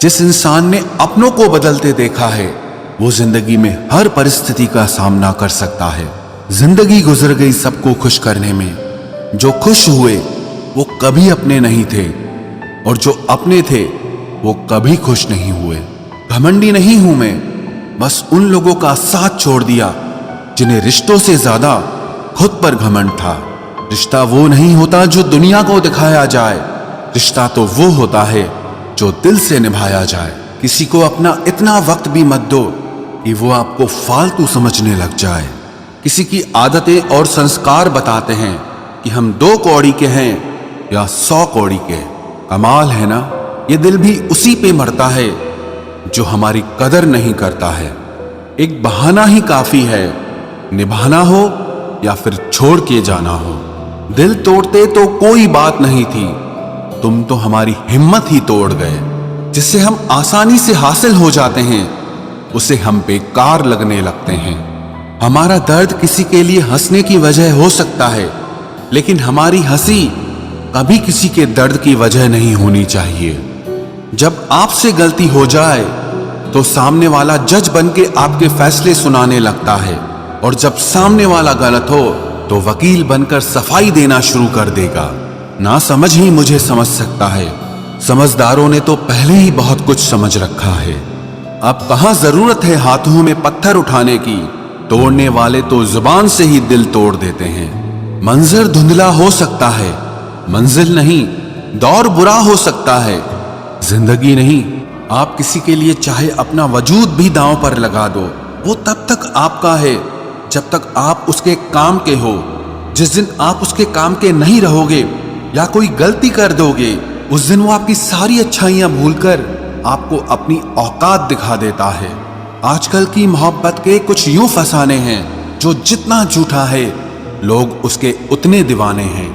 जिस इंसान ने अपनों को बदलते देखा है वो जिंदगी में हर परिस्थिति का सामना कर सकता है। जिंदगी गुजर गई सबको खुश करने में, जो खुश हुए वो कभी अपने नहीं थे और जो अपने थे वो कभी खुश नहीं हुए। घमंडी नहीं हूं मैं, बस उन लोगों का साथ छोड़ दिया जिन्हें रिश्तों से ज्यादा खुद पर घमंड था। रिश्ता वो नहीं होता जो दुनिया को दिखाया जाए, रिश्ता तो वो होता है जो दिल से निभाया जाए। किसी को अपना इतना वक्त भी मत दो कि वो आपको फालतू समझने लग जाए। किसी की आदतें और संस्कार बताते हैं कि हम 2 कौड़ी के हैं या 100 कौड़ी के। कमाल है ना, ये दिल भी उसी पे मरता है जो हमारी कदर नहीं करता है। एक बहाना ही काफी है, निभाना हो या फिर छोड़ के जाना हो। दिल तोड़ते तो कोई बात नहीं थी, तुम तो हमारी हिम्मत ही तोड़ गए। जिससे हम आसानी से हासिल हो जाते हैं उसे हम बेकार लगने लगते हैं। हमारा दर्द किसी के लिए हंसने की वजह हो सकता है, लेकिन हमारी हंसी कभी किसी के दर्द की वजह नहीं होनी चाहिए। जब आपसे गलती हो जाए तो सामने वाला जज बन के आपके फैसले सुनाने लगता है, और जब सामने वाला गलत हो तो वकील बनकर सफाई देना शुरू कर देगा। ना समझ ही मुझे समझ सकता है, समझदारों ने तो पहले ही बहुत कुछ समझ रखा है। अब कहां जरूरत है हाथों में पत्थर उठाने की, तोड़ने वाले तो जुबान से ही दिल तोड़ देते हैं। मंजर धुंधला हो सकता है, मंजिल नहीं, दौर बुरा हो सकता है, जिंदगी नहीं। आप किसी के लिए चाहे अपना वजूद भी दांव पर लगा दो, वो तब तक आपका है जब तक आप उसके काम के हो। जिस दिन आप उसके काम के नहीं रहोगे या कोई गलती कर दोगे, उस दिन वो आपकी सारी अच्छाइयां भूलकर आपको अपनी औकात दिखा देता है। आजकल की मोहब्बत के कुछ यूं फसाने हैं जो जितना झूठा है लोग उसके उतने दीवाने हैं।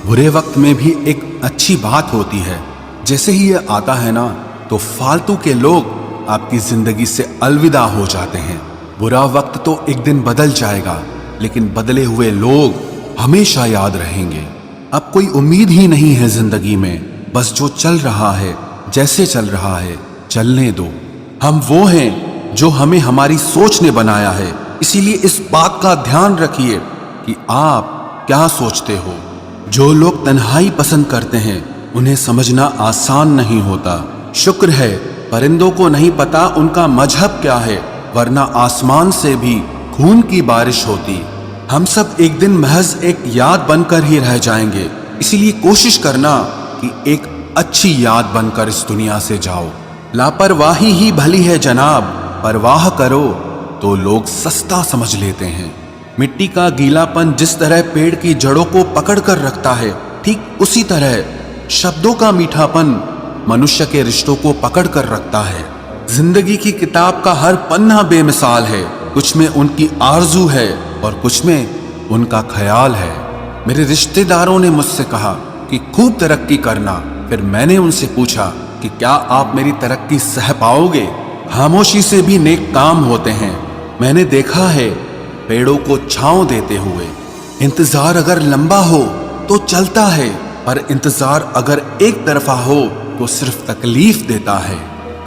बुरे वक्त में भी एक अच्छी बात होती है, जैसे ही ये आता है ना तो फालतू के लोग आपकी जिंदगी से अलविदा हो जाते हैं। बुरा वक्त तो एक दिन बदल जाएगा, लेकिन बदले हुए लोग हमेशा याद रहेंगे। अब कोई उम्मीद ही नहीं है जिंदगी में, बस जो चल रहा है जैसे चल रहा है चलने दो। हम वो हैं जो हमें हमारी सोच ने बनाया है, इसीलिए इस बात का ध्यान रखिए कि आप क्या सोचते हो। जो लोग तन्हाई पसंद करते हैं उन्हें समझना आसान नहीं होता। शुक्र है परिंदों को नहीं पता उनका मजहब क्या है, वरना आसमान से भी खून की बारिश होती। हम सब एक दिन महज एक याद बनकर ही रह जाएंगे, इसीलिए कोशिश करना कि एक अच्छी याद बनकर इस दुनिया से जाओ। लापरवाही ही भली है जनाब, परवाह करो तो लोग सस्ता समझ लेते हैं। मिट्टी का गीलापन जिस तरह पेड़ की जड़ों को पकड़ कर रखता है, ठीक उसी तरह शब्दों का मीठापन मनुष्य के रिश्तों को पकड़ कर रखता है। जिंदगी की किताब का हर पन्ना बेमिसाल है, कुछ में उनकी आरजू है और कुछ में उनका ख्याल है। मेरे रिश्तेदारों ने मुझसे कहा कि खूब तरक्की करना, फिर मैंने उनसे पूछा कि क्या आप मेरी तरक्की सह पाओगे? खामोशी से भी नेक काम होते हैं, मैंने देखा है पेड़ों को छांव देते हुए। इंतजार अगर लंबा हो तो चलता है, पर इंतजार अगर एक तरफा हो तो सिर्फ तकलीफ देता है।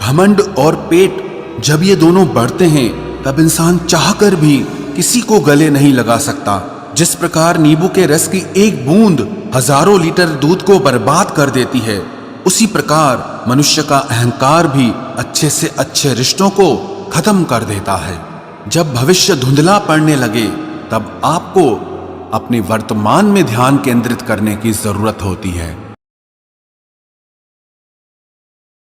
घमंड और पेट जब ये दोनों बढ़ते हैं तब इंसान चाहकर भी किसी को गले नहीं लगा सकता। जिस प्रकार नींबू के रस की एक बूंद हजारों लीटर दूध को बर्बाद कर देती है, उसी प्रकार मनुष्य का अहंकार भी अच्छे से अच्छे रिश्तों को खत्म कर देता है। जब भविष्य धुंधला पड़ने लगे तब आपको अपने वर्तमान में ध्यान केंद्रित करने की जरूरत होती है।